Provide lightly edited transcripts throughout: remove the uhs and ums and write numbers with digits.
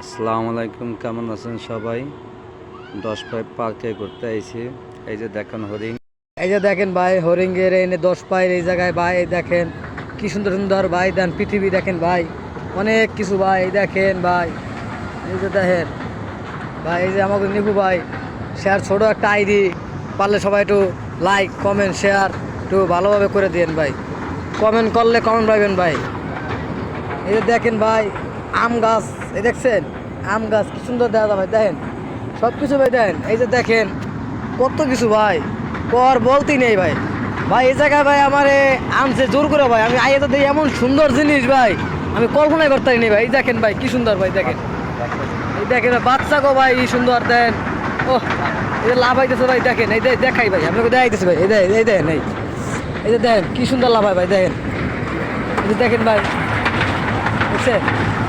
আসসালামু আলাইকুম, কেমন আছেন সবাই? 10 পাই পার্কে ঘুরতে আইছি। এই যে দেখেন হরিণ, এই যে দেখেন ভাই হরিঙ্গের এনে 10 পায়ের এই জায়গায় ভাই এই দেখেন কি সুন্দর সুন্দর ভাই দেন পৃথিবী দেখেন ভাই অনেক কিছু ভাই এই দেখেন ভাই এই যে দেখেন ভাই এই যে আমাদের নিপু ভাই শেয়ার ছোট একটা আইডি পারলে সবাই একটু লাইক কমেন্ট শেয়ার একটু ভালোভাবে করে দিন ভাই কমেন্ট করলে কমেন্ট পাইবেন ভাই এই যে দেখেন ভাই আম গাছ এই দেখছেন আম গাছ কি সুন্দর দেখা যায় ভাই দেখেন সব কিছু ভাই দেখেন এই যে দেখেন কত কিছু ভাই কর বলতেই নেই ভাই ভাই এই জায়গায় ভাই আমারে আনছে জোর করে ভাই আমি আইয়ে তো দেখি এমন সুন্দর জিনিস ভাই আমি কল্পনাই করতে পারিনি ভাই এই দেখেন ভাই কি সুন্দর ভাই দেখেন এই দেখেন বাচ্চা গো ভাই এই সুন্দর দেন ও এই যে লাভ হইতেছে ভাই দেখেন এই দেখাই ভাই আপনাকে দেখাইতেছে ভাই এই দেখেন এই যে দেখেন কি সুন্দর লাভ হয় ভাই দেখেন এই যে দেখেন ভাই বুঝছেন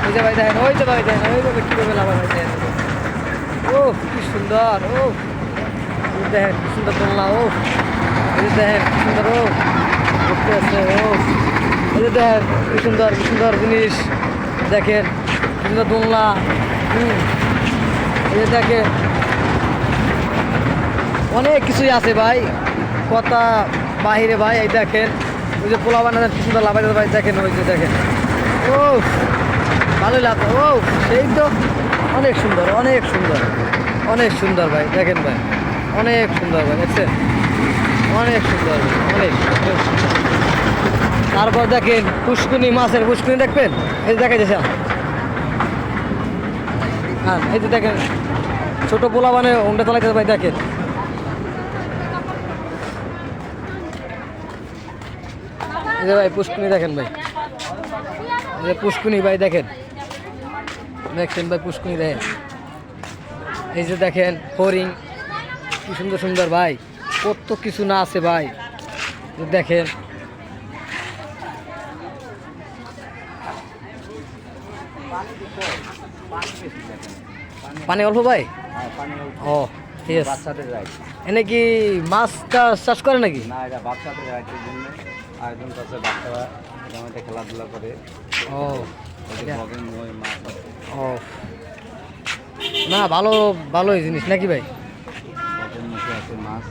এই যে ভাই দেখেন ওই যে ভাই দেখেন ওইভাবে কীভাবে লাভ হয় ভাই দেখেন ও কি সুন্দর ও দেখেন কি সুন্দর দোলনা ও এই যে দেখেন কি সুন্দর ও ঘুরতে আসছে ও এই যে দেখেন কি সুন্দর জিনিস দেখেন কি সুন্দর দোলনা এই যে দেখেন অনেক কিছুই আছে ভাই কথা বাহিরে ভাই এই দেখেন ওই যে পোলা বানানোর কি সুন্দর লাভাই ভাই দেখেন ওই যে দেখেন ও ভালোই লাভ ও সেই তো অনেক সুন্দর অনেক সুন্দর ভাই দেখেন ভাই অনেক সুন্দর ভাই দেখছেন অনেক সুন্দর অনেক সুন্দর তারপর দেখেন পুষ্কুনি মাছের পুষ্কুনি দেখবেন এই যে দেখা যাচ্ছে হ্যাঁ এই যে দেখেন ছোটো পোলা মানে ওটা চালাইতে ভাই দেখেন এই যে ভাই পুষ্কুনি দেখেন ভাই এই যে পুষ্কুনি ভাই দেখেন ভাই পুষ্কুনি দেখেন এই যে দেখেন হরিণ কি সুন্দর ভাই কত কিছু না আছে ভাই দেখেন পানি অল্প ভাই ও ঠিক আছে এনে কি মাছ চাষ করে নাকি না এটা বাচ্চাদের রাইটের জন্য আয়োজন করছে, বাচ্চারা জমিতে খেলাধুলা করে। ও মাছ আছে, ও না ভালোই জিনিস নাকি ভাই বগের মুখে আছে মাছ।